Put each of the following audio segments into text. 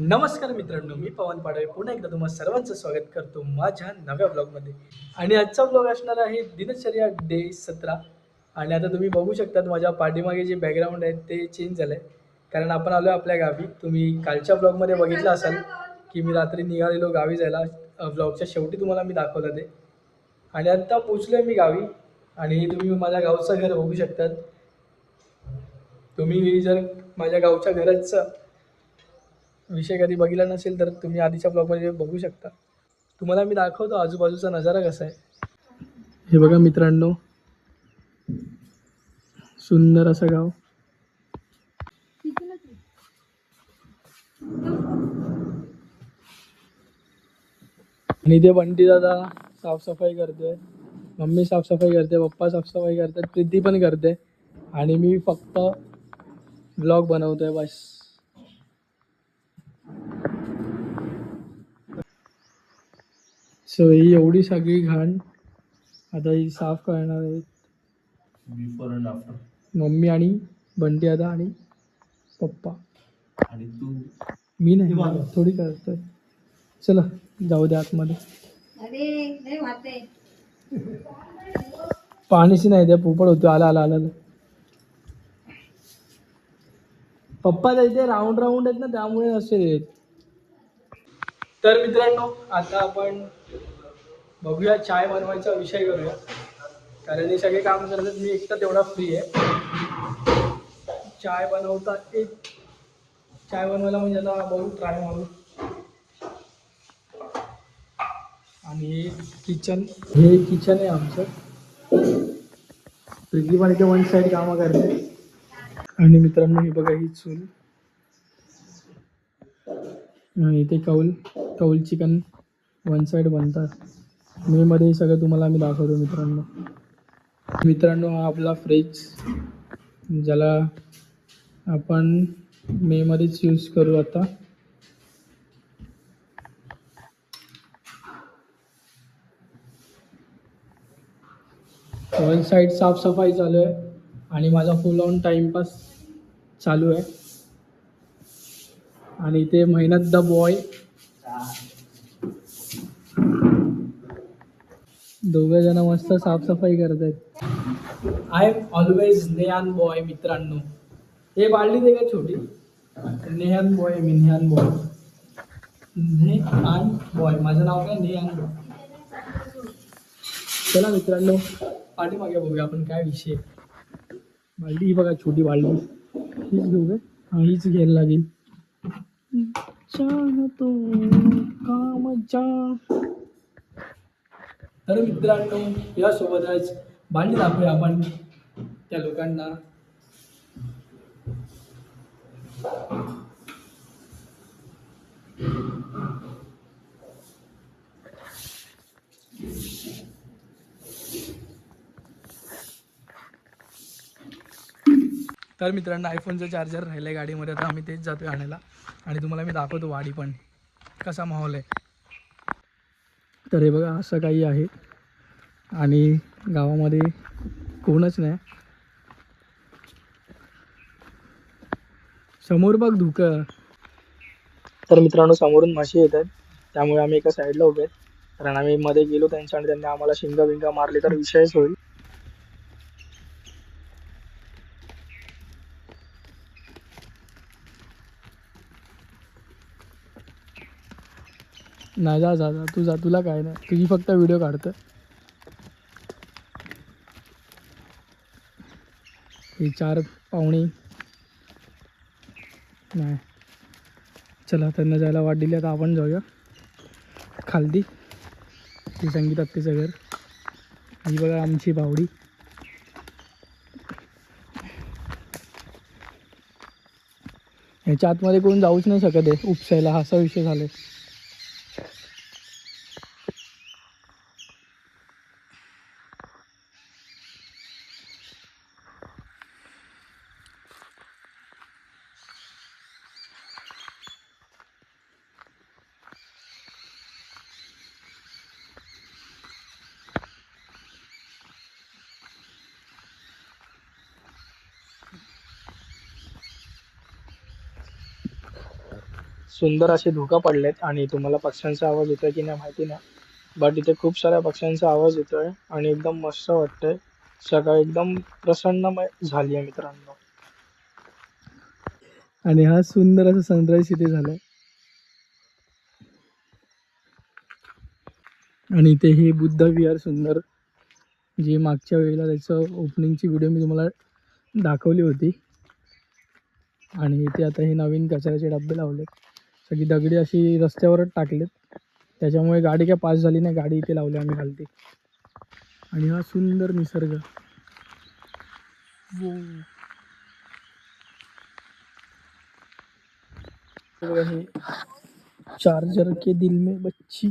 नमस्कार मित्रांनो, मी पवन पाडवे पुन्हा एकदा तुम्हा सर्वांचं स्वागत करतो माझ्या नव्या ब्लॉगमध्ये. आणि आजचा ब्लॉग असणार आहे दिनचर्या डे 17. आणि आता तुम्ही बघू शकतात माझ्या पाठीमागे जे बॅकग्राऊंड आहे ते चेंज झालं आहे, कारण आपण आलो आपल्या गावी. तुम्ही कालच्या ब्लॉगमध्ये बघितलं असाल की मी रात्री निघालेलो गावी जायला. ब्लॉगच्या शेवटी तुम्हाला मी दाखवलं ते. आणि आत्ता पोचलो आहे मी गावी. आणि तुम्ही माझ्या गावचं घर बघू शकतात. तुम्ही जर माझ्या गावच्या घराचा विषय कधी बघितला नसेल तर तुम्ही आधीच्या ब्लॉगमध्ये बघू शकता. तुम्हाला मी दाखवतो आजूबाजूचा नजारा कसा आहे. हे बघा मित्रांनो, सुंदर असं गाव. आणि ते बंटी दादा साफसफाई करतोय, मम्मी साफसफाई करते, पप्पा साफसफाई करतात, प्रीती पण करते आणि मी फक्त ब्लॉग बनवतोय बस. सो ही एवढी सगळी घाण आता ही साफ करणार आहेत बिफोर अँड आफ्टर. मम्मी आणि बंटी दादा आणि पप्पा. आणि तू मी नाही, थोडी करतोय. चला जाऊ द्या आतमध्ये. पाणीशी नाही द्या, पोपट होतो. आला आला आला आला. पप्पा इथे राऊंड राऊंड आहेत ना, त्यामुळे असे आहेत. तर मित्रांनो, आता आपण बघूया चाय बनवायचा विषय करूया, कारण हे सगळे काम करतात, मी एकटा तेवढा फ्री आहे. चाय बनवता चाय बनवायला म्हणजे आता बघू, ट्राय मारू. आणि हे किचन आहे आमचं. प्रीती पण इथे वन साईड कामं करते. आणि मित्रांनो हे बघा, ही चूल. आणि इथे कौल चिकन वन साईड बनतात. मे मध्ये सगळं तुम्हाला आम्ही दाखवतो मित्रांनो. हा आपला फ्रीज, ज्याला आपण मे मध्येच यूज करू आता. वन साईड साफसफाई चालू आहे आणि माझा फुल ऑन टाइमपास चालू आहे. आणि इथे मेहनत द बॉय, दोघं जण मस्त साफसफाई करत आहेत. आय एम ऑलवेज नेहान बॉय मित्रांनो. हे बाळली दे का छोटी. नेहान बॉय, मी नेहान बॉय. नेहान बॉय, माझं नाव काय नेहान बॉय. चला मित्रांनो, पाठीमागे बघूया आपण काय विषय. बालडी ही बघा, छोटी बालडी. हीच घेऊ काय? हा, हीच घ्यायला लागेल. तो काम जा. तर मित्रांनो, यासोबतच बालडी दाखवूया आपण त्या लोकांना. तर मित्रांनो, आयफोनचं चार्जर राहिलं आहे गाडीमध्ये, तर आम्ही तेच जातो आणायला. आणि तुम्हाला मी दाखवतो वाडी पण कसा माहोल आहे. तर हे बघा, असं काही आहे. आणि गावामध्ये कोणच नाही. समोर बघ धुकं. तर मित्रांनो, समोरून म्हशी येत आहेत, त्यामुळे आम्ही एका साईडला उभे आहेत. कारण आम्ही मध्ये गेलो त्यांच्या आणि त्यांनी आम्हाला शिंगा बिंगा मारली तर विषयच होईल. नाही, जा जा जा, तू जा, तुला काय नाही, तुझी फक्त व्हिडिओ काढतं. ही 4 पाहुणे नाही. चला, त्यांना जायला वाट दिली, आता आपण जाऊया खालती. ती संगीत आत्तीचं घर. ही बघा आमची बावडी. ह्याच्या आतमध्ये कोण जाऊच नाही शकत आहे उपसायला, असा विषय झाला आहे. सुंदर असे धुका पडलेत आणि तुम्हाला पक्ष्यांचा आवाज येतोय की नाही माहिती नाही, बट इथे खूप साऱ्या पक्ष्यांचा आवाज येतोय आणि एकदम मस्त वाटतंय. सकाळ एकदम प्रसन्नमय झाली आहे मित्रांनो. आणि हा सुंदर असा सनराईज इथे झालाय. आणि इथे हे बुद्ध विहार सुंदर, जे मागच्या वेळेला त्याचं ओपनिंगची व्हिडिओ मी तुम्हाला दाखवली होती. आणि इथे आता हे नवीन कचऱ्याचे डबे लावलेत. सगळी दगडी अशी रस्त्यावरच टाकलेत, त्याच्यामुळे गाडी काय पास झाली नाही. गाडी इथे लावली आम्ही खालती. आणि हा सुंदर निसर्ग. हे चार्जर के दिल में बच्ची.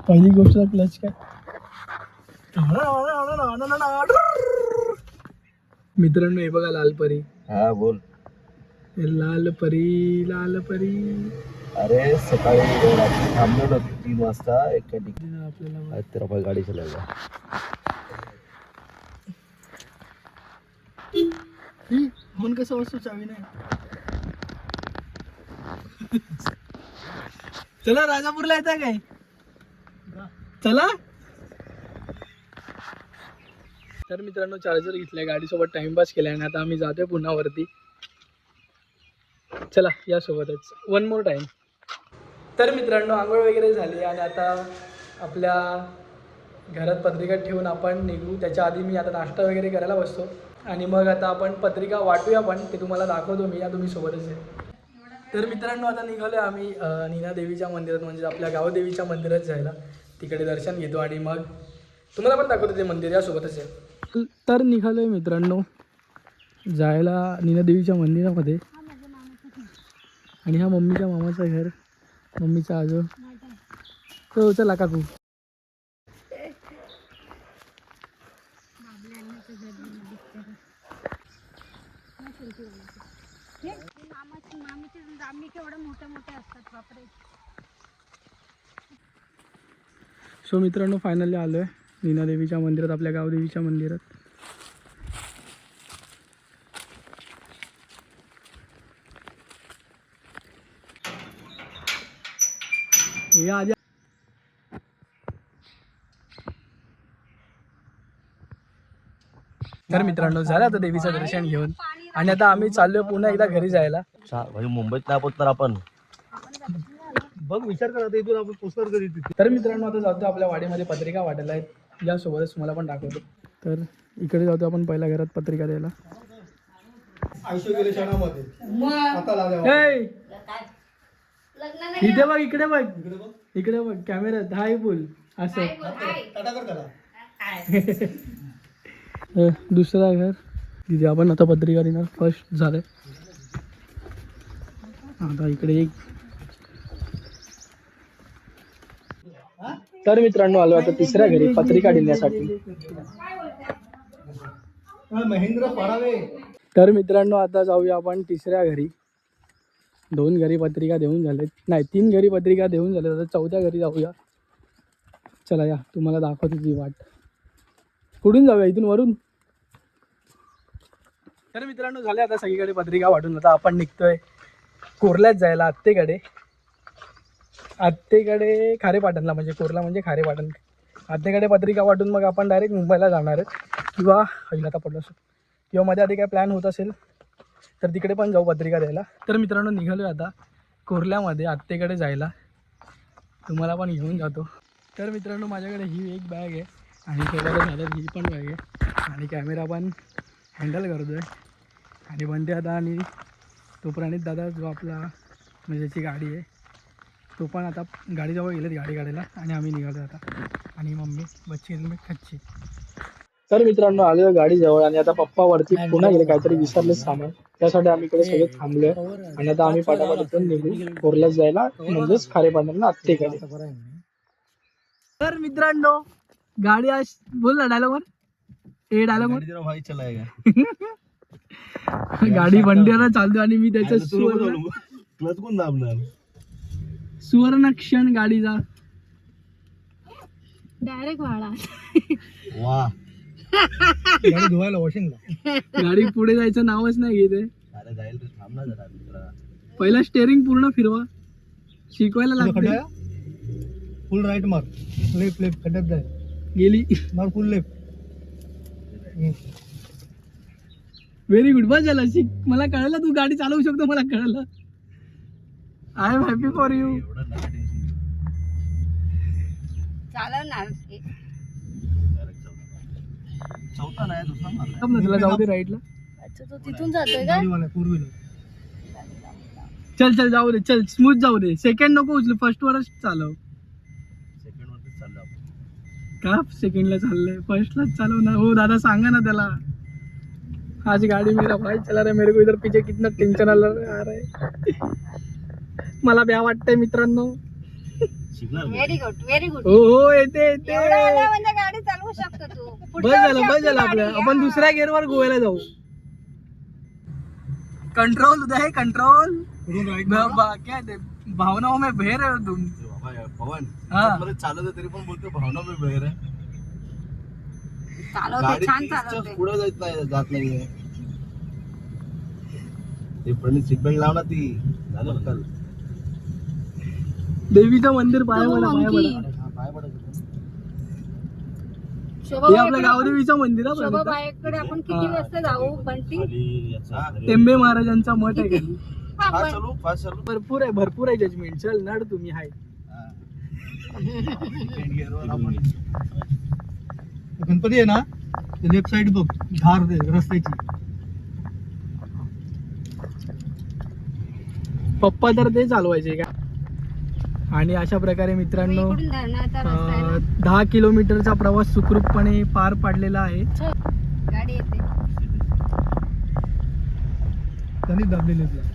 पहिली गोष्ट क्लच काय. मित्रांनो हे बघा लाल परी. हा बोल. लाल परी लाल परी. अरे सकाळी थांबलो 3 वाजता एका ठिकाणी आपल्याला तेरा पाय गाडी चालवला. फोन कसा वस्तू चावी नाही. चला राजापूरला येता काय. चला. तर मित्रांनो चार्जर घेतलाय, गाडीसोबत टाइमपास केलाय आणि आता आम्ही जातोय पुन्हा वरती. चला या सोबतच वन मोर टाइम. तर मित्रांनो आंघोळ वगैरे झाली आणि आता आपल्या घरात पत्रिका ठेवून आपण निघू. त्याच्या आधी मी आता नाश्ता वगैरे करायला बसतो आणि मग आता आपण पत्रिका वाटूया. पण ते तुम्हाला दाखवतो मी, या तुम्ही सोबतच आहे. तर मित्रांनो आता निघालो आम्ही नीना देवीच्या मंदिरात, म्हणजे आपल्या गावदेवीच्या मंदिरात जायला. तिकडे दर्शन घेतो आणि मग तुम्हाला पण दाखवतो ते मंदिर, यासोबतच आहे. तर निघालो आहे मित्रांनो जायला नीना देवीच्या मंदिरामध्ये. आणि हा मम्मीच्या मामाचं घर, मम्मीचा आजो. तो चला काकू. सो मित्रांनो फायनली आलो आहे नीना देवीच्या मंदिरात, आपल्या गावदेवीच्या मंदिरात. या आधी तर मित्रांनो झालं आता देवीचं दर्शन घेऊन आणि आता आम्ही चाललोय पुन्हा एकदा घरी जायला. म्हणजे मुंबईत नाही पोचणार आपण. बघ विचार करा इथून आपण पोचणार कधी तिथे. तर मित्रांनो आता जातो आपल्या वाडीमध्ये पत्रिका वाटायला आहेत, यासोबतच तुम्हाला पण दाखवतो. तर इकडे जातो आपण पहिल्या घरात पत्रिका द्यायला. आयुष्य गेले क्षणामध्ये इथे बघ, इकडे बघ, इकडे बघ कॅमेऱ्यात. हाय बोल असं. दुसरा घर तिथे आपण आता पत्रिका देणार. फर्स्ट झालंय. आता इकडे एक. तर मित्रांनो आलो आता तिसऱ्या घरी पत्रिका देण्यासाठी. महेंद्र फडावे. तर मित्रांनो आता जाऊया आपण तिसऱ्या घरी. 2 घरी पत्रिका देऊन झालेत, नाही 3 घरी पत्रिका देऊन झालेत. आता 4थ्या घरी जाऊया. चला या तुम्हाला दाखवतो ती वाट. कुठून जाऊया, इथून वरून. तर मित्रांनो झाले आता सगळीकडे पत्रिका वाटून. आता आपण निघतोय कोरल्यात जायला, आत्तेकडे खारेपाटणला, म्हणजे कोरला म्हणजे खारेपाटण. आत्तेकडे पत्रिका वाटून मग आपण डायरेक्ट मुंबईला जाणार आहेत, किंवा आता पडलो असो, किंवा मध्ये आधी काय प्लॅन होत असेल तर तिकडे पण जाऊ पत्रिका द्यायला. तर मित्रांनो निघालो आता कोरल्यामध्ये आत्तेकडे जायला, तुम्हाला पण घेऊन जातो. तर मित्रांनो माझ्याकडे ही एक बॅग आहे आणि सोबतच झालं ही पण बॅग आहे आणि कॅमेरा पण हँडल करतो आहे. आणि बनते आता आणि तो प्रणित दादा जो आपला म्हणजे ज्याची गाडी आहे तो पण आता गाडीजवळ गेलेत गाडी काढायला आणि आम्ही निघालो आता. आणि मम्मी बच्ची मी खच्ची. तर मित्रांनो आलो गाडीजवळ आणि आता पप्पा वरती पुन्हा गेले, काहीतरी विसरलेच सामान, त्यासाठी आम्ही इकडे सगळे थांबलोय. आणि आता आम्ही पाठापाठीतून निघू कोरल्यात जायला, म्हणजेच खारेपाटणला आत्तेकडे. तर मित्रांनो गाडी आज बोल ना डायलॉग वर. ए डायलॉग वर भाई चलाएगा. गाडी बंड्याला चालतो आणि मी त्याच्या क्लच कोण दाबणार? सुवर्ण क्षण गाडीचा. डायरेक्ट वाळा. वा गाडी धुवायला वॉशिंगला. गाडी पुढे जायचं नावच नाही घेते. अरे जाईल रे, थांब ना जरा मित्रा. पहिला स्टेअरिंग पूर्ण फिरवा, शिकवायला लागते. फुल राईट मार, लेफ्ट लेफ्ट खड्ड्यात जाय, गेली. मार फुल लेफ्ट. Very good. बस झालं, शिक. मला कळलं तू गाडी चालवू शकतो, मला कळलं. I am happy for you. एवढं नका टेन्शन. चालवणार. चौथा नाही, दुसरा मारला. थांब ना, तुला जाऊ दे राईटला. अच्छा, तो तिथून जातोय का? गाडीवाला फोर व्हीलर. चल चल जाऊ दे, चल स्मूथ जाऊ दे. सेकंड नको उचलू, फर्स्ट वरच चालव. सेकंड वरतीच चाललो आपण. का सेकंडला चाललंय, फर्स्टलाच चालव ना. हो दादा, सांगा ना त्याला. आज गाडी मेरा भाई चला रहा, मेरे को इधर पीछे कितना टेंशन आ रहा है. मला भ्या वाटतंय मित्रांनो. शिकणार का? Very good, very good. हो हो, येते येते. एवढं आलं म्हणजे गाडी चालवू शकतो तू. बस पुढच्या झालं, वर्षी बस झालं आपली आपलं. गाडी, आपण हा. दुसऱ्या गेअरवर गोव्याला जाऊ. कंट्रोल उदय, कंट्रोल. पुढून राईट क्या ते भावनाओं में बह रहे हो तुम. अरे बाबा यार, पवन हा. मध्ये चालत आहे तरी पण बोलतो भावना मी बहिर आहे. चालवते, गाडी छान 30च्या चालवते. पुढे जात नाहीये. ते प्रणित सीट बेल्ट लाव ना, ती झालं बघ. देवीचं मंदिर पाया तो पडा, पाया monkey. पडा. पाय पडत. शोभा हे आपलं बाईकडे गावदेवीचं मंदिर आहे. शोभा बाईकडे आपण किती वाजता जाऊ बंटी? टेंबे महाराजांचा मठ आहे खाली. फास्ट आपण चालू, फास्ट चालू. भरपूर आहे, भरपूर आहे जजमेंट. चल नड, तुम्ही आहे. सेकंड गिअरवर आपण गणपती आहे ना, लेफ्ट साइड बघ, धार दे रस्त्याची. पप्पा तर ते चालवायचे का. आणि अशा प्रकारे मित्रांनो इकडून धरणाचा रस्ता आहे ना. 10 किलोमीटरचा प्रवास सुखरूपपणे पार पाडलेला आहे. गाडी येते. त्यांनी दाबलेली आहे.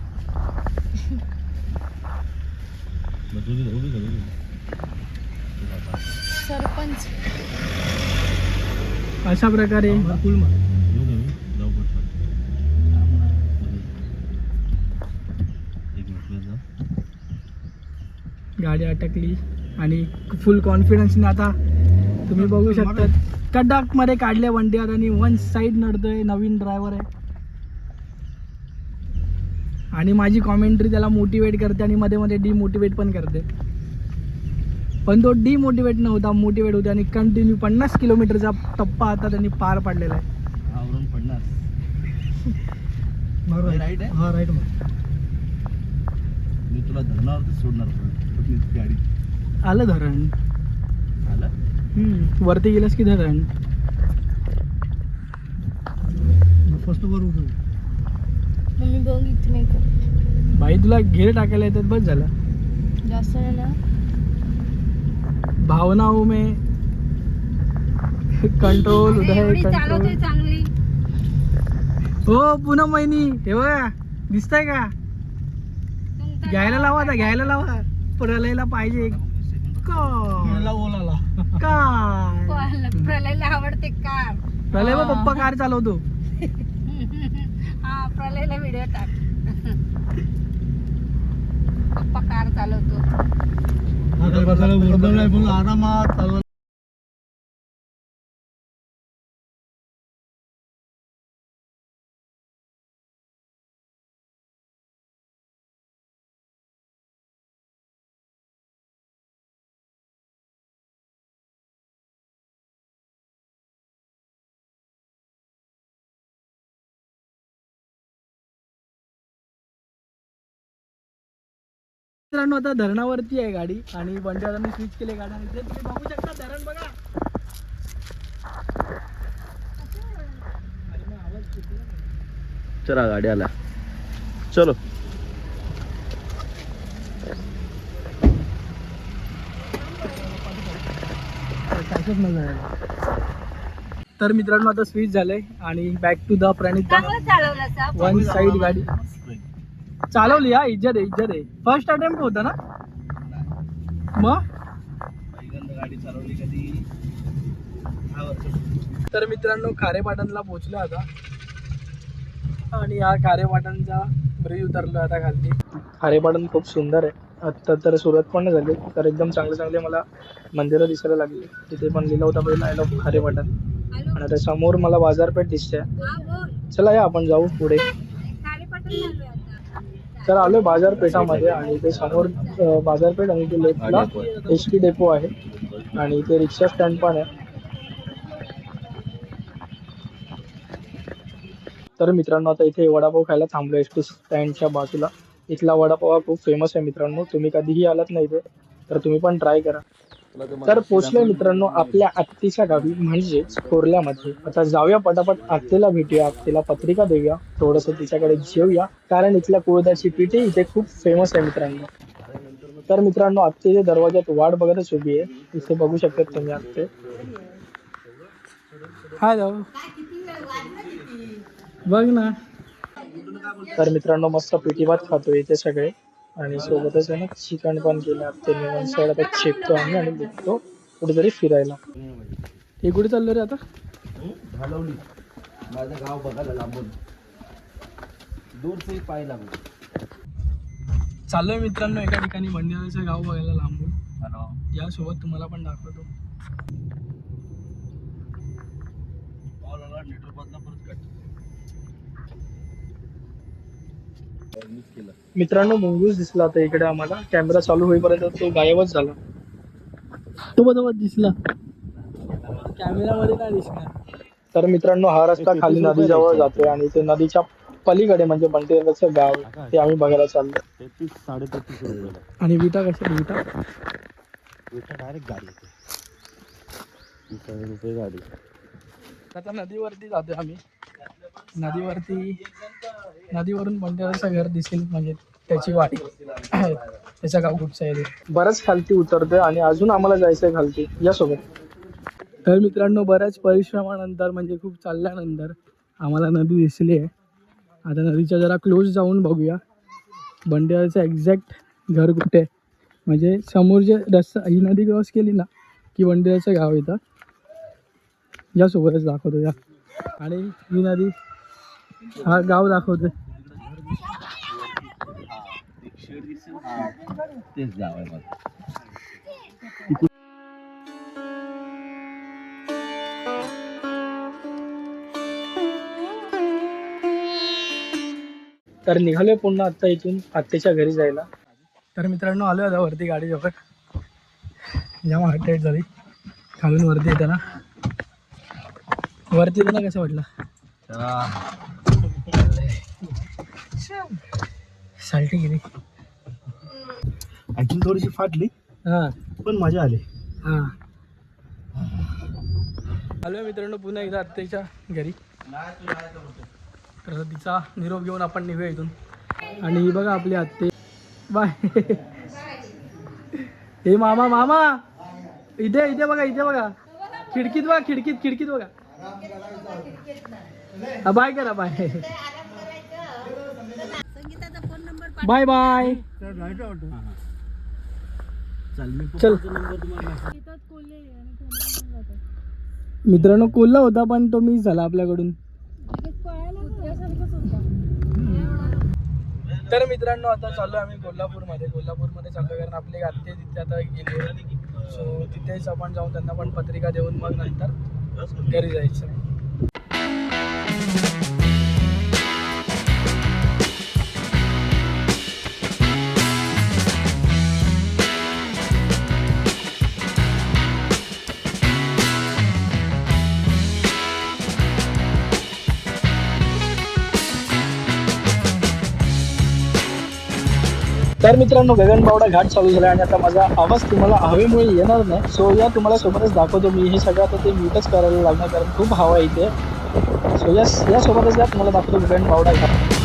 सरपंच. अशा प्रकारे फुल मार. गाडी अटकली आणि फुल कॉन्फिडन्सने आता तुम्ही बघू शकता कडक मध्ये काढल्या वंट्यात आणि वन साइड नडतोय. नवीन ड्रायव्हर आहे आणि माझी कॉमेंट्री त्याला मोटिवेट करते आणि मध्ये मध्ये डिमोटिवेट पण करते. पण तो डिमोटिवेट नव्हता, मोटिवेट होता आणि कंटिन्यू 50 किलोमीटरचा टप्पा आता त्यांनी पार पाडलेला आहे. आवरून पडणार. मार राईट आहे? हा राईट मार. मी तुला धरणावरती सोडणार पण गाडी. आलं धरण. आलं वरती गेलंस की धरण. फर्स्ट वर उभं. मम्मी बघ इथे मी भाई तुला घेर टाकायला येतात, बस झालं. जास्त नाही ना. भावनाओं में कंट्रोल. अरे, उदय एवढी कंट्रोल. चालवते चांगली. हो पुन्हा महिनी हे बघा, दिसतंय का. तुमचा घ्यायला लावा आता, घ्यायला लावा. प्रलयला पाहिजे मला ओलाला. काय. प्रलयला आवडते कार. प्रलय बा पप्पा कार चालवतो. हा, प्रलयला व्हिडिओ टाक. पप्पा कार चालवतो. हा काय बसायला ओरडलं नाही पण आरामात चालवा. मित्रांनो आता धरणावरती आहे गाडी आणि बंजारांनी स्विच केले गाडी आणि इथे तुम्ही बघू शकता धरण बघा. चला गाडी आला. चलो काहीच मजा आहे. तर मित्रांनो आता स्विच झालंय आणि बॅक टू द प्रणित. चांगलं चालवलं सा. वन साइड गाडी चालवली. हा इज्जत आहे, इज्जत आहे. फर्स्ट अटेम्प्ट होता ना मग. पहिल्यांदा गाडी चालवली कधी 10 वर्ष. तर मित्रांनो खारेपाटणला पोहोचलो आता आणि हा खारेपाटणचा ब्रिज उतरलो आता खाली. खारेपाटण खूप सुंदर आहे. आत्ता तर सुरुवात पण नाही झाली तर एकदम चांगले मला मंदिरं दिसायला लागली. तिथे पण लिहिलं होता पहिला आय लव्ह खारेपाटण. आणि आता समोर मला बाजारपेठ दिसते. चला या आपण जाऊ पुढे. तर आलोय बाजारपेठामध्ये आणि इथे समोर बाजारपेठ आणि इथे लेफ्टला HP डेपो आहे आणि इथे रिक्षा स्टँड पण आहे. तर मित्रांनो आता इथे वडापाव खायला थांबलो SP स्टँडच्या बाजूला. इथला वडापाव हा खूप फेमस आहे मित्रांनो. तुम्ही कधीही आलात नाही इथे तर तुम्ही पण ट्राय करा. तर पोचलोय मित्रांनो आपल्या आत्तीच्या गावी म्हणजेच कोरल्यामध्ये. आता जाऊया पटापट आत्तीला भेटूया, आत्तीला पत्रिका देऊया, थोडंसं तिच्याकडे जेऊया कारण इथल्या कुळदाची पिठी इथे खूप फेमस आहे मित्रांनो. तर मित्रांनो आत्तीच्या दरवाजात वाट बघतच उभी आहे. इथे बघू शकतात तुम्ही आत्ते. हाय जाऊ बघ ना. तर मित्रांनो मस्त पिठी भात खातोय इथे सगळे आणि सोबतच आहे ना चिकन पण केलं आत्तेने. वन साईड आता चेकतो आम्ही आणि बघतो कुठेतरी फिरायला. हे कुठे चाललो रे आता? घालवली माझं गाव बघायला लांबून दूरचे पाय लागले. चाललोय मित्रांनो एका ठिकाणी बंडियाचं गाव बघायला लांबून. यासोबत तुम्हाला पण दाखवतो. मित्रांनो मुंगूस दिसला आता इकडे आम्हाला. कॅमेरा चालू होईपर्यंत तो गायबच झाला. तो बरोबर दिसला कॅमेरामध्ये नाही दिसणार. तर मित्रांनो हा रस्ता खाली नदीजवळ जातोय आणि ते नदीच्या पलीकडे म्हणजे बंटियाचं गाव ते आम्ही बघायला चाललो. 33-33 रुपये आणि विटा कशा विटा डायरेक्ट गाडी 20 रुपये गाडी. आता नदीवरती जातोय आम्ही. नदीवरून बंटियाचं घर दिसेल म्हणजे त्याची वाडी. त्याचा गाव कुठचा आहे. बरंच खालती उतरतोय आणि अजून आम्हाला जायचंय खालती यासोबत. तर मित्रांनो बऱ्याच परिश्रमानंतर म्हणजे खूप चालल्यानंतर आम्हाला नदी दिसली आहे. आता नदीच्या जरा क्लोज जाऊन बघूया बंटियाचं एक्झॅक्ट घर कुठे आहे. म्हणजे समोर जे रस्ता ही नदी क्रॉस केली ना की बंटियाचं गाव येतं. यासोबतच दाखवतो या आणि ही नदी हा गाव दाखवतो. तेच गाव आहे बघ. तर निघालोय पुन्हा आत्ता इथून आत्याच्या घरी जायला. तर मित्रांनो आलो आता वरती गाडीजवळ. जेव्हा हार्ट झाली खालून वरती येताना. वरती येताना कसं वाटलं? साल्टी गेली ऍक्च्युली थोडीशी फाटली हां पण मजा आली. हां आलो मित्रांनो पुन्हा एकदा आत्याच्या घरी. तर तिचा निरोप घेऊन आपण निघूया इथून. आणि ही बघा आपली आत्ते. बाय. हे मामा इथे बघा खिडकीत बघा खिडकीत बघा. बाय करा बाय. Bye bye. चल मित्रांनो कोल्हा होता पण तो मिस झाला आपल्याकडून. तर मित्रांनो आता चाललो आम्ही कोल्हापूरमध्ये चाललो कारण आपली आत्ते तिथे आता गेली. सो तिथेच आपण जाऊन त्यांना पण पत्रिका देऊन मग नंतर घरी जायचं. तर मित्रांनो गगनबावडा घाट चालू झाला आणि आता माझा आवाज तुम्हाला हवेमुळे येणार नाही. सो या तुम्हाला सोबतच दाखवतो मी. हे सगळं आता ते म्यूटच करायला लागणार कारण खूप हवा इथे. सो या सोबतच या तुम्हाला दाखवतो गगनबावडा घाट.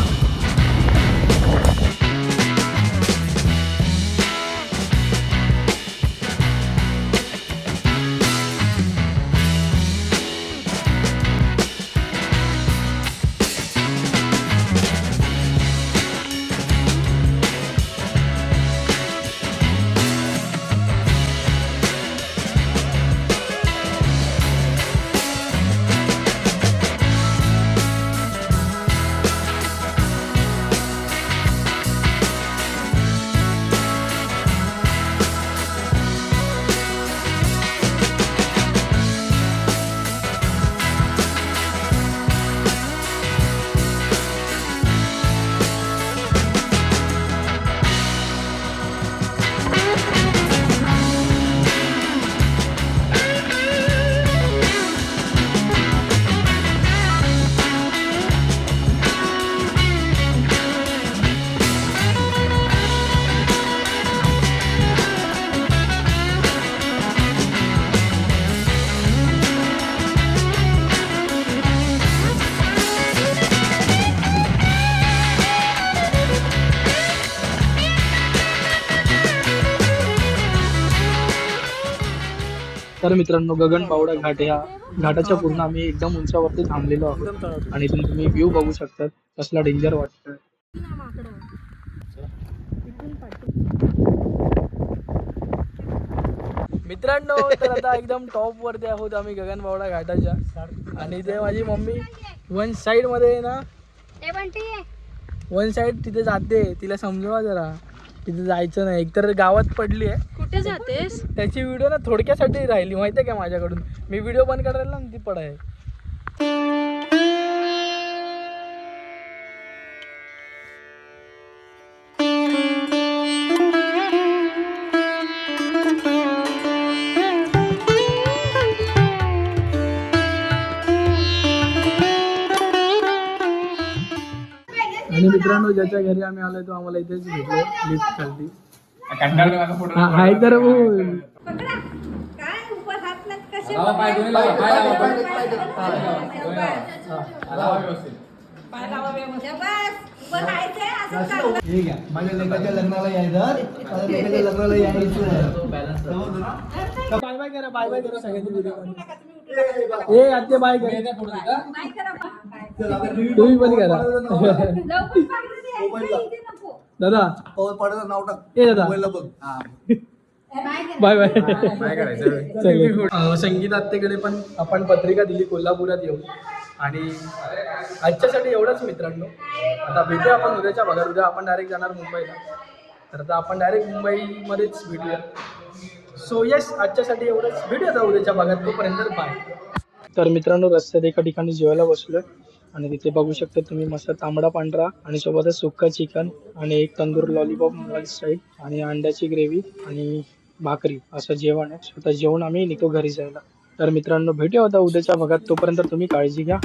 तर मित्रांनो गगन बावडा घाट या घाटाच्या पूर्ण आम्ही एकदम उंचावरती थांबलेलो आहोत आणि इथून तुम्ही व्ह्यू बघू शकता कसला डेंजर वाटतोय. मित्रांनो तर आता एकदम टॉप वरती आहोत आम्ही गगन बावडा घाटाच्या आणि इथे माझी मम्मी वन साइड मध्ये ना वन साइड तिथे जाते, तिला समजवा जरा तिथे जायचं नाही, एकतर गावात पडली आहे. कुठे जातेस? त्याची व्हिडिओ ना थोडक्यासाठी राहिली माहिती आहे का माझ्याकडून, मी व्हिडिओ बंद करायला ना ती पडाय. आणि मित्रांनो ज्याच्या घरी आम्ही आलोय तो आम्हाला इथेच भेटलो लिफ्ट खालती. हाय तर माझ्या लेकाच्या लग्नाला यायचं, माझ्या लेकाच्या लग्नाला यायचं. बाय बाय करा, बाय बाय करा सगळ्यांनी व्हिडिओ. ए आते बाय करा, तुम्ही पण करा. दादा पवन पाड्याचं नाव टाक. ए दादा मोबाईलला बघ. बाय बाय संगीत आत्तेकडे पण आपण पत्रिका दिली कोल्हापुरात येऊन. आणि आजच्यासाठी एवढंच मित्रांनो. आता भेटूया आपण उद्याच्या भागात. उद्या आपण डायरेक्ट जाणार मुंबईला, तर आता आपण डायरेक्ट मुंबईमध्येच भेटूया. सो येस आजच्यासाठी एवढंच, भेटूया आता उद्याच्या भागात. तोपर्यंत बाय. तर मित्रांनो रस्त्यात एका ठिकाणी जेवायला बसलोय आणि तिथे बघू शकता तुम्ही मस्त तांबडा पांढरा आणि सोबतच सुक्का चिकन आणि एक तंदूर लॉलीपॉप मोबाईल स्टाईल आणि अंड्याची ग्रेव्ही आणि भाकरी असं जेवण आहे. स्वतः जेवण आम्ही निघतो घरी जायला. तर मित्रांनो भेटूया आता उद्याच्या भागात. तोपर्यंत तुम्ही काळजी घ्या.